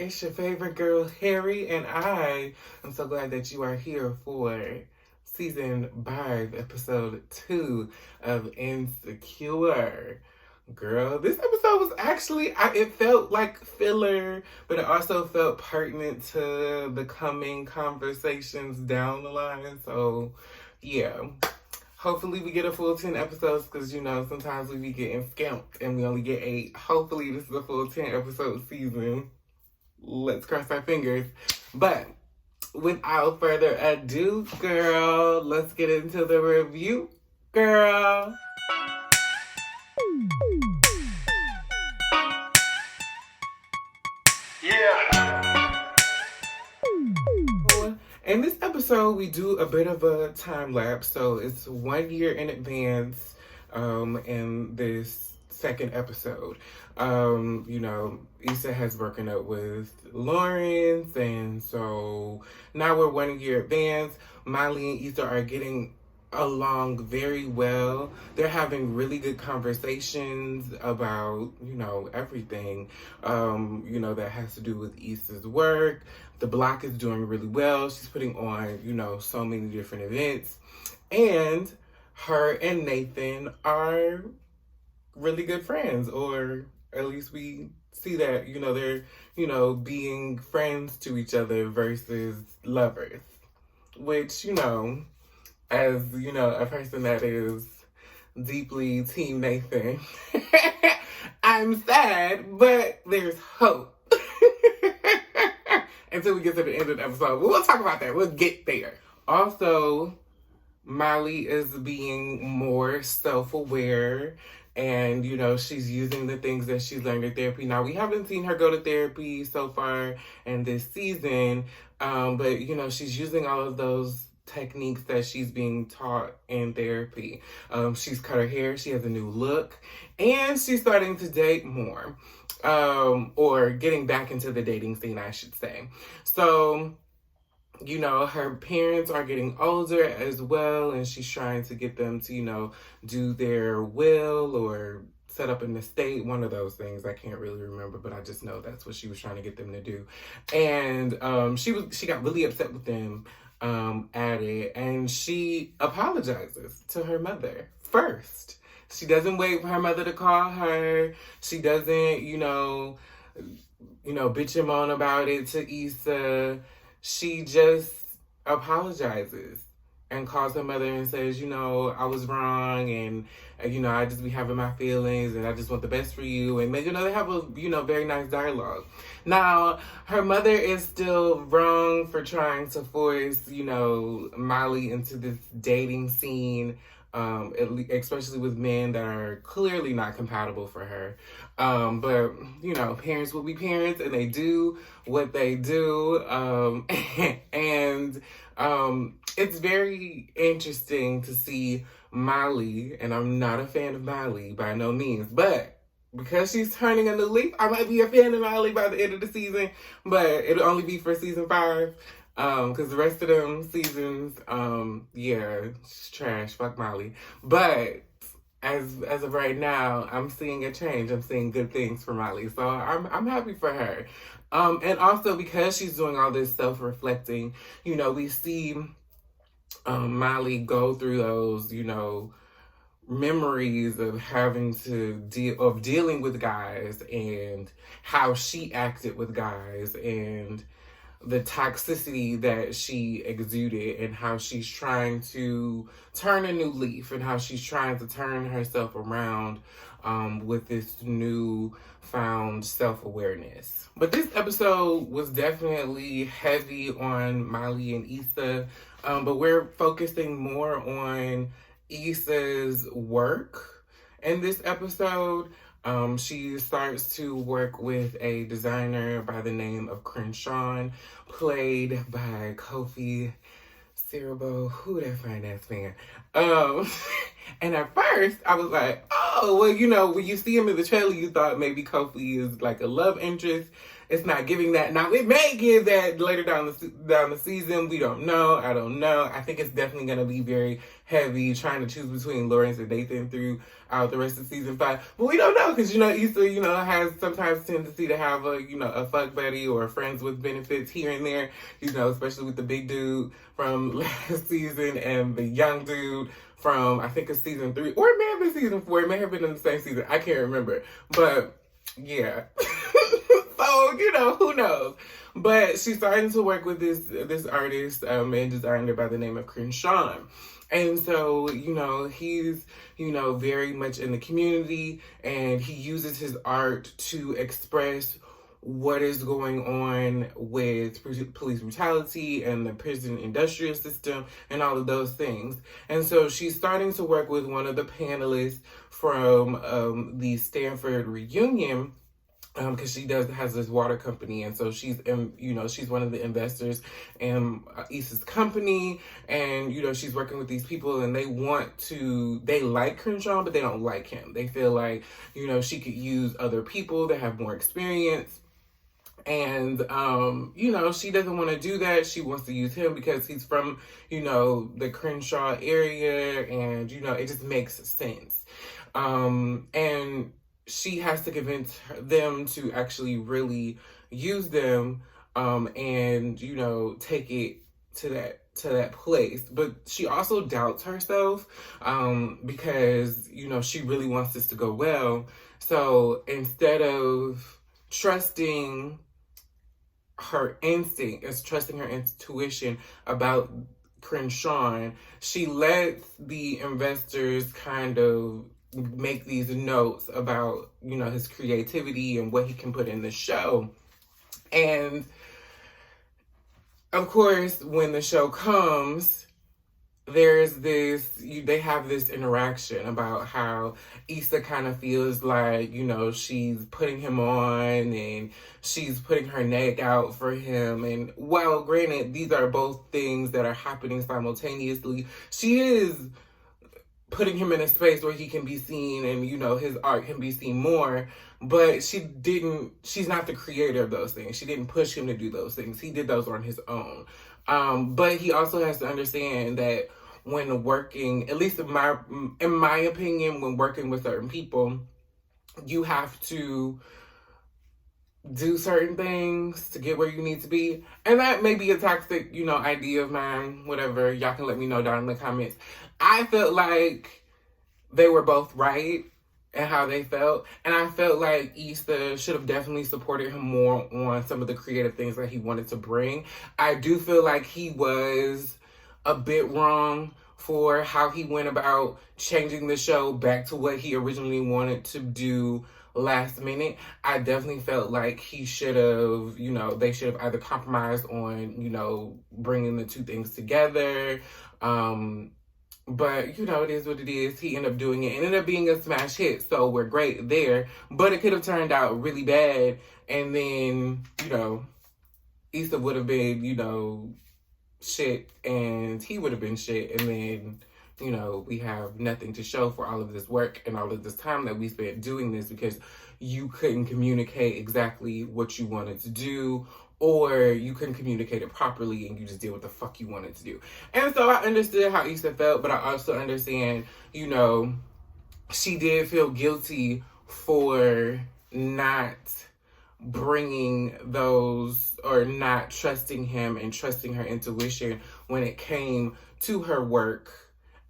It's your favorite girl, Harry, and I am so glad that you are here for season 5, episode 2 of Insecure. Girl, this episode was actually, it felt like filler, but it also felt pertinent to the coming conversations down the line. So, yeah. Hopefully we get a full 10 episodes because, sometimes we be getting skimped and we only get 8. Hopefully this is a full 10 episode season. Let's cross our fingers. But without further ado, girl, let's get into the review, girl. Yeah. In this episode, we do a bit of a time lapse. So it's 1 year in advance in this second episode. Issa has broken up with Lawrence, and so now we're 1 year advance. Molly and Issa are getting along very well. They're having really good conversations about, everything, that has to do with Issa's work. The Blocc is doing really well. She's putting on, so many different events. And her and Nathan are really good friends, or at least we see that, they're, being friends to each other versus lovers, which, as, a person that is deeply Team Nathan, I'm sad, but there's hope. Until we get to the end of the episode. We'll talk about that. We'll get there. Also, Molly is being more self-aware, and, she's using the things that she's learned in therapy. Now, we haven't seen her go to therapy so far in this season, but, she's using all of those techniques that she's being taught in therapy. She's cut her hair, she has a new look, and she's starting to date more. Or getting back into the dating scene, I should say. So, her parents are getting older as well, and she's trying to get them to, do their will or set up an estate, one of those things. I can't really remember, but I just know that's what she was trying to get them to do. And she got really upset with them at it, and she apologizes to her mother first. She doesn't wait for her mother to call her. She doesn't, bitch and moan about it to Issa. She just apologizes and calls her mother and says, I was wrong, and, I just be having my feelings, and I just want the best for you. And, they have a, very nice dialogue. Now, her mother is still wrong for trying to force, Molly into this dating scene, especially with men that are clearly not compatible for her. But, parents will be parents, and they do what they do. And it's very interesting to see Molly, and I'm not a fan of Molly by no means, but because she's turning a new leaf, I might be a fan of Molly by the end of the season, but it'll only be for season 5. Because the rest of them seasons, she's trash. Fuck Molly. But as of right now, I'm seeing a change. I'm seeing good things for Molly, so I'm happy for her. And also because she's doing all this self-reflecting, we see Molly go through those, memories of having to dealing with guys, and how she acted with guys, and the toxicity that she exuded, and how she's trying to turn a new leaf, and how she's trying to turn herself around with this new found self-awareness. But this episode was definitely heavy on Molly and Issa, but we're focusing more on Issa's work in this episode. She starts to work with a designer by the name of Crenshaw, played by Kofi Siriboe. Who that fine ass man? And at first, I was like, oh, well, you know, when you see him in the trailer, you thought maybe Kofi is like a love interest. It's not giving that. Now, it may give that later down the season. We don't know. I don't know. I think it's definitely going to be very heavy trying to choose between Lawrence and Nathan throughout the rest of season 5. But we don't know because, you know, Issa, you know, has sometimes tendency to have a, you know, a fuck buddy or friends with benefits here and there, you know, especially with the big dude from last season and the young dude from, I think it's season 3, or it may have been season 4. It may have been in the same season. I can't remember. But, yeah. So, you know, who knows? But she's starting to work with this artist and designer by the name of Crenshaw. And so, you know, he's, you know, very much in the community, and he uses his art to express what is going on with police brutality and the prison industrial system and all of those things. And so she's starting to work with one of the panelists from the Stanford reunion, because she has this water company, and so she's she's one of the investors in Issa's company, and you know she's working with these people, and they like Crenshaw, but they don't like him. They feel like, you know, she could use other people that have more experience. And, you know, she doesn't want to do that. She wants to use him because he's from, you know, the Crenshaw area, and, you know, it just makes sense. And she has to convince them to actually really use them, and, you know, take it to that place. But she also doubts herself, because, you know, she really wants this to go well. So instead of trusting her instinct, is trusting her intuition about Crenshaw, she lets the investors kind of make these notes about, you know, his creativity and what he can put in the show. And of course, when the show comes, there's they have this interaction about how Issa kind of feels like, you know, she's putting him on and she's putting her neck out for him. And while granted, these are both things that are happening simultaneously, she is putting him in a space where he can be seen and, you know, his art can be seen more. But she's not the creator of those things. She didn't push him to do those things. He did those on his own. But he also has to understand that when working, at least in my opinion, when working with certain people, you have to do certain things to get where you need to be. And that may be a toxic, you know, idea of mine, whatever. Y'all can let me know down in the comments. I felt like they were both right and how they felt. And I felt like Issa should have definitely supported him more on some of the creative things that he wanted to bring. I do feel like he was a bit wrong for how he went about changing the show back to what he originally wanted to do last minute. I definitely felt like he should have, you know, they should have either compromised on, you know, bringing the two things together. But, you know, it is what it is. He ended up doing it. It ended up being a smash hit, so we're great there. But it could have turned out really bad, and then, you know, Issa would have been, you know, shit, and he would have been shit, and then, you know, we have nothing to show for all of this work and all of this time that we spent doing this because you couldn't communicate exactly what you wanted to do, or you couldn't communicate it properly and you just did what the fuck you wanted to do. And so I understood how Issa felt, but I also understand, you know, she did feel guilty for not bringing those, or not trusting him and trusting her intuition when it came to her work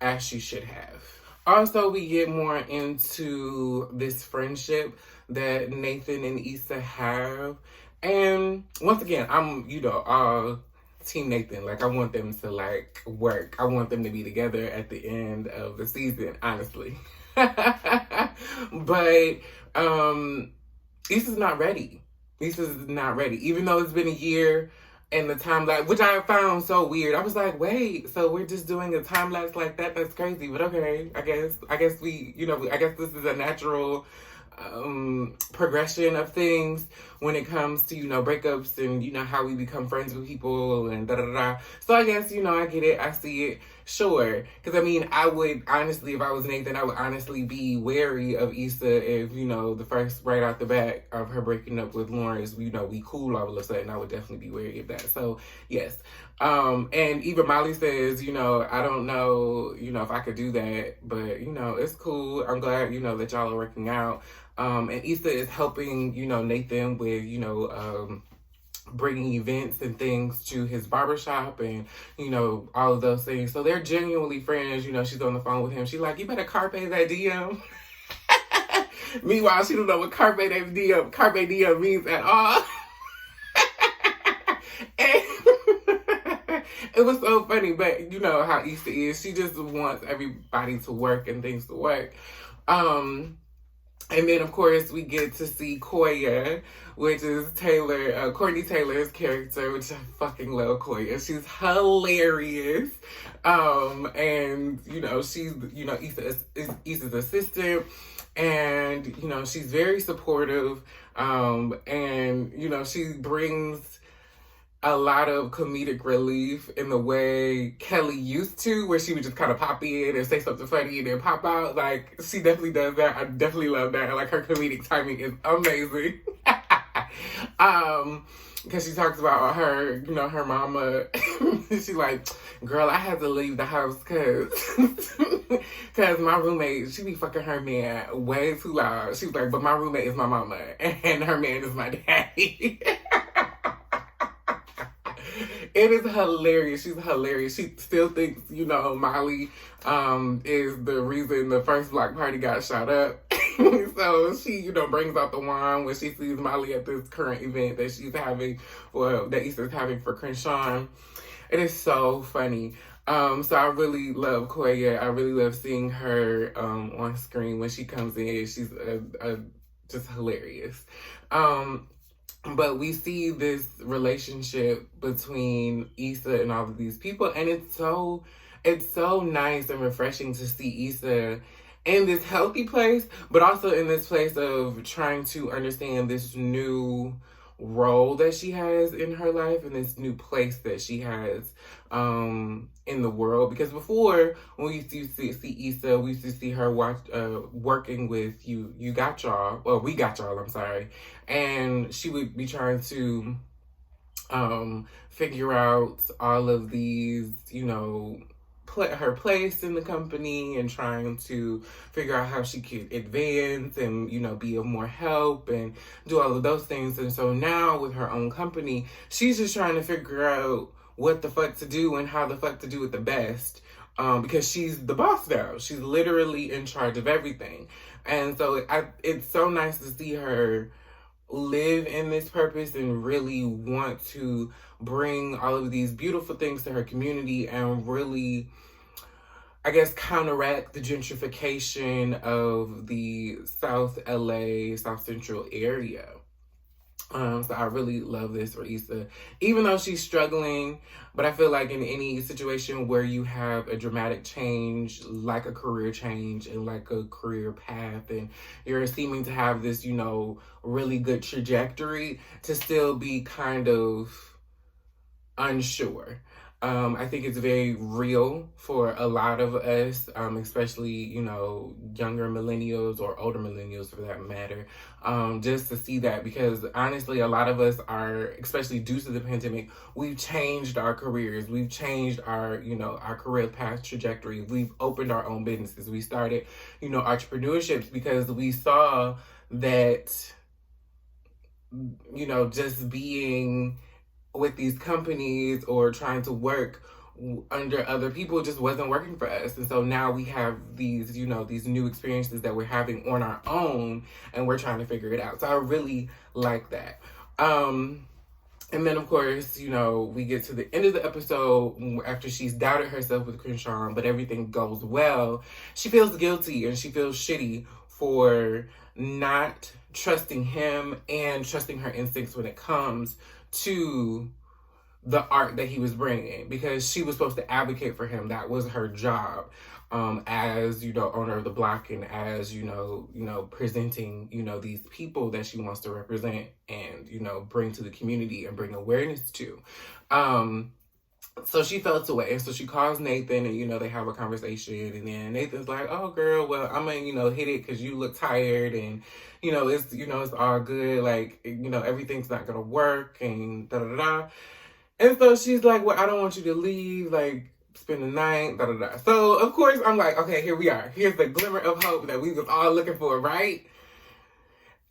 as she should have. Also, we get more into this friendship that Nathan and Issa have. And once again, I'm, you know, Team Nathan. Like, I want them to, like, work. I want them to be together at the end of the season, honestly. But Issa's not ready. Issa's not ready. Even though it's been a year and the time lapse, which I found so weird. I was like, wait, so we're just doing a time lapse like that? That's crazy. But okay, I guess we, you know, I guess this is a natural progression of things. when it comes to, breakups and, how we become friends with people and da-da-da. So I guess, I get it. I see it. Sure. Because, I would honestly, if I was Nathan, I would honestly be wary of Issa if, the first right out the bat of her breaking up with Lawrence, we cool all of a sudden. I would definitely be wary of that. So, yes. And even Molly says, I don't know, if I could do that, but, it's cool. I'm glad, that y'all are working out. And Issa is helping, Nathan with, bringing events and things to his barbershop and, all of those things. So they're genuinely friends. She's on the phone with him. She's like, you better carpe that DM. Meanwhile, she don't know what carpe diem means at all. And it was so funny, but you know how Issa is. She just wants everybody to work and things to work. And then, of course, we get to see Koya, which is Courtney Taylor's character, which I fucking love Koya. She's hilarious. And, she's, Issa's assistant. And, she's very supportive. And, she brings a lot of comedic relief in the way Kelly used to, where she would just kind of pop in and say something funny and then pop out. Like, she definitely does that. I definitely love that. Like, her comedic timing is amazing. Because she talks about her, her mama. She's like, girl, I had to leave the house because my roommate, she be fucking her man way too loud. She was like, but my roommate is my mama and her man is my daddy. It is hilarious. She's hilarious. She still thinks, Molly is the reason the first block party got shot up. So she, brings out the wine when she sees Molly at this current event that she's having, or that Issa's having for Crenshaw. It is so funny. So I really love Koya. I really love seeing her on screen when she comes in. She's just hilarious. But we see this relationship between Issa and all of these people, and it's so nice and refreshing to see Issa in this healthy place, but also in this place of trying to understand this new role that she has in her life and this new place that she has in the world. Because before, when we used to see Issa, we used to see her working with We Got Y'all, I'm sorry. And she would be trying to figure out all of these, her place in the company and trying to figure out how she could advance and, be of more help and do all of those things. And so now with her own company, she's just trying to figure out what the fuck to do and how the fuck to do it the best. Because she's the boss now. She's literally in charge of everything. And so it's so nice to see her live in this purpose and really want to bring all of these beautiful things to her community and really, I guess, counteract the gentrification of the South LA, South Central area. So I really love this for Issa, even though she's struggling. But I feel like in any situation where you have a dramatic change, like a career change and like a career path, and you're seeming to have this, really good trajectory, to still be kind of unsure. I think it's very real for a lot of us, especially, younger millennials or older millennials for that matter, just to see that, because honestly, a lot of us are, especially due to the pandemic, we've changed our careers. We've changed our, our career path trajectory. We've opened our own businesses. We started, entrepreneurships because we saw that, just being with these companies or trying to work under other people just wasn't working for us. And so now we have these, these new experiences that we're having on our own, and we're trying to figure it out. So I really like that. And then, of course, we get to the end of the episode after she's doubted herself with Crenshaw, but everything goes well. She feels guilty and she feels shitty for not trusting him and trusting her instincts when it comes to the art that he was bringing, because she was supposed to advocate for him. That was her job, as, you know, owner of the Blocc, and as, you know, presenting, you know, these people that she wants to represent and, you know, bring to the community and bring awareness to. So she felt away. So she calls Nathan, and, you know, they have a conversation, and then Nathan's like, oh, girl, well, I'm gonna, you know, hit it because you look tired, and, you know, it's all good. Like, you know, everything's not gonna work, and da-da-da-da. And so she's like, well, I don't want you to leave, like, spend the night, da-da-da. So, of course, I'm like, okay, here we are. Here's the glimmer of hope that we was all looking for, right?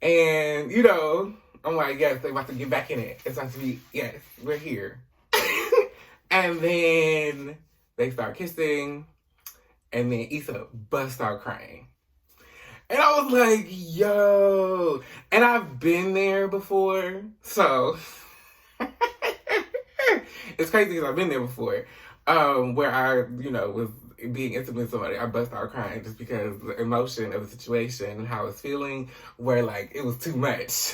And, you know, I'm like, yes, they're about to get back in it. It's about to be, yes, we're here. And then they start kissing, and then Issa busts out crying. And I was like, yo. And I've been there before, so it's crazy because I've been there before, where I, you know, was being intimate with somebody, I bust out crying just because the emotion of the situation and how I was feeling were like, it was too much.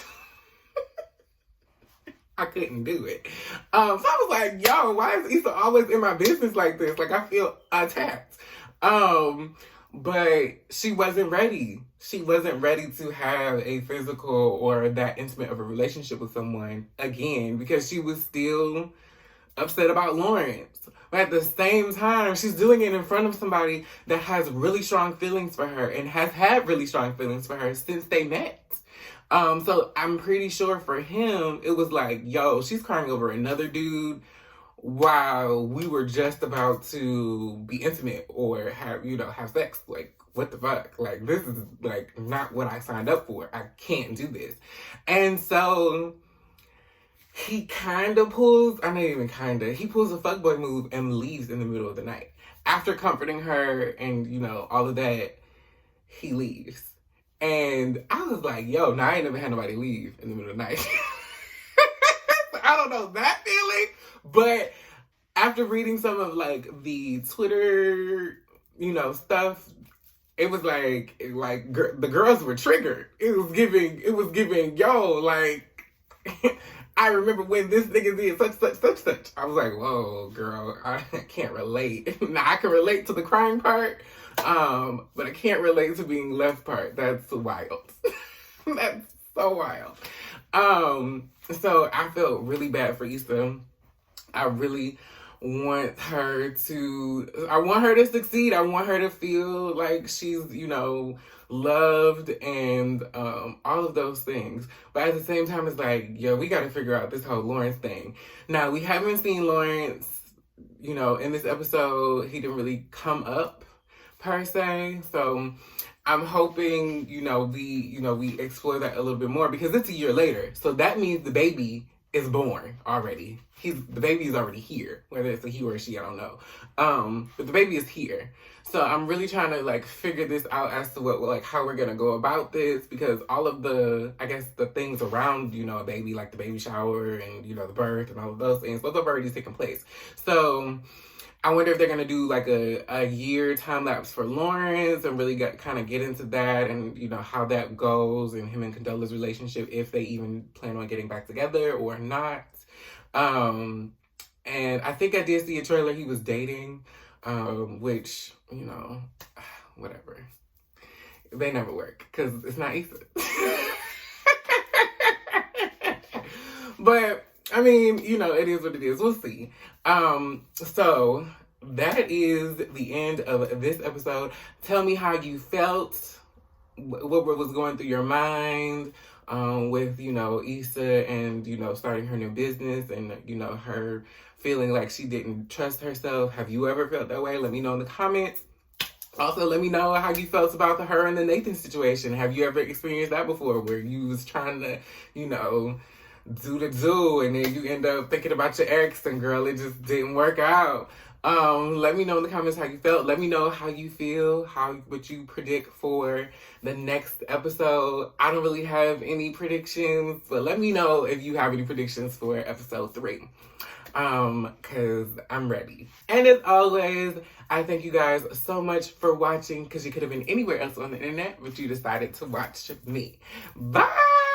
I couldn't do it. So I was like, yo, why is Issa always in my business like this? Like, I feel attacked. But she wasn't ready. She wasn't ready to have a physical or that intimate of a relationship with someone again, because she was still upset about Lawrence. But at the same time, she's doing it in front of somebody that has really strong feelings for her and has had really strong feelings for her since they met. So I'm pretty sure for him, it was like, yo, she's crying over another dude while we were just about to be intimate or have sex. Like, what the fuck? Like, this is like not what I signed up for. I can't do this. And so he pulls a fuckboy move and leaves in the middle of the night. After comforting her and, you know, all of that, he leaves. And I was like, yo, now I ain't never had nobody leave in the middle of the night. I don't know that feeling, but after reading some of, like, the Twitter, you know, stuff, it was like the girls were triggered. It was giving, yo, like, I remember when this nigga did such. I was like, whoa, girl, I can't relate. Now, I can relate to the crying part, but I can't relate to being left part. That's wild. That's so wild. So I felt really bad for Issa. I really want her to succeed. I want her to feel like she's, you know, loved and all of those things. But at the same time, it's like, yo, we got to figure out this whole Lawrence thing. Now, we haven't seen Lawrence, you know, in this episode. He didn't really come up per se. So I'm hoping, we explore that a little bit more, because it's a year later. So that means the baby is born already. The baby is already here. Whether it's a he or a she, I don't know. But the baby is here. So I'm really trying to, like, figure this out as to how we're going to go about this, because all of the things around, you know, a baby, like the baby shower and, you know, the birth and all of those things, those have already taken place. So I wonder if they're going to do, like, a year time lapse for Lawrence and really get into that and, you know, how that goes and him and Condola's relationship, if they even plan on getting back together or not. And I think I did see a trailer he was dating, which, you know, whatever. They never work because it's not Issa. But, I mean, you know, it is what it is. We'll see. So that is the end of this episode. Tell me how you felt, what was going through your mind, with, you know, Issa and, you know, starting her new business and, you know, her feeling like she didn't trust herself. Have you ever felt that way? Let me know in the comments. Also, let me know how you felt about her and the Nathan situation. Have you ever experienced that before, where you was trying to, you know, do the do, and then you end up thinking about your ex, and girl, it just didn't work out. Let me know in the comments how you felt. Let me know how you feel, what you predict for the next episode. I don't really have any predictions, but let me know if you have any predictions for episode 3. Because I'm ready. And as always, I thank you guys so much for watching, because you could have been anywhere else on the internet, but you decided to watch me. Bye!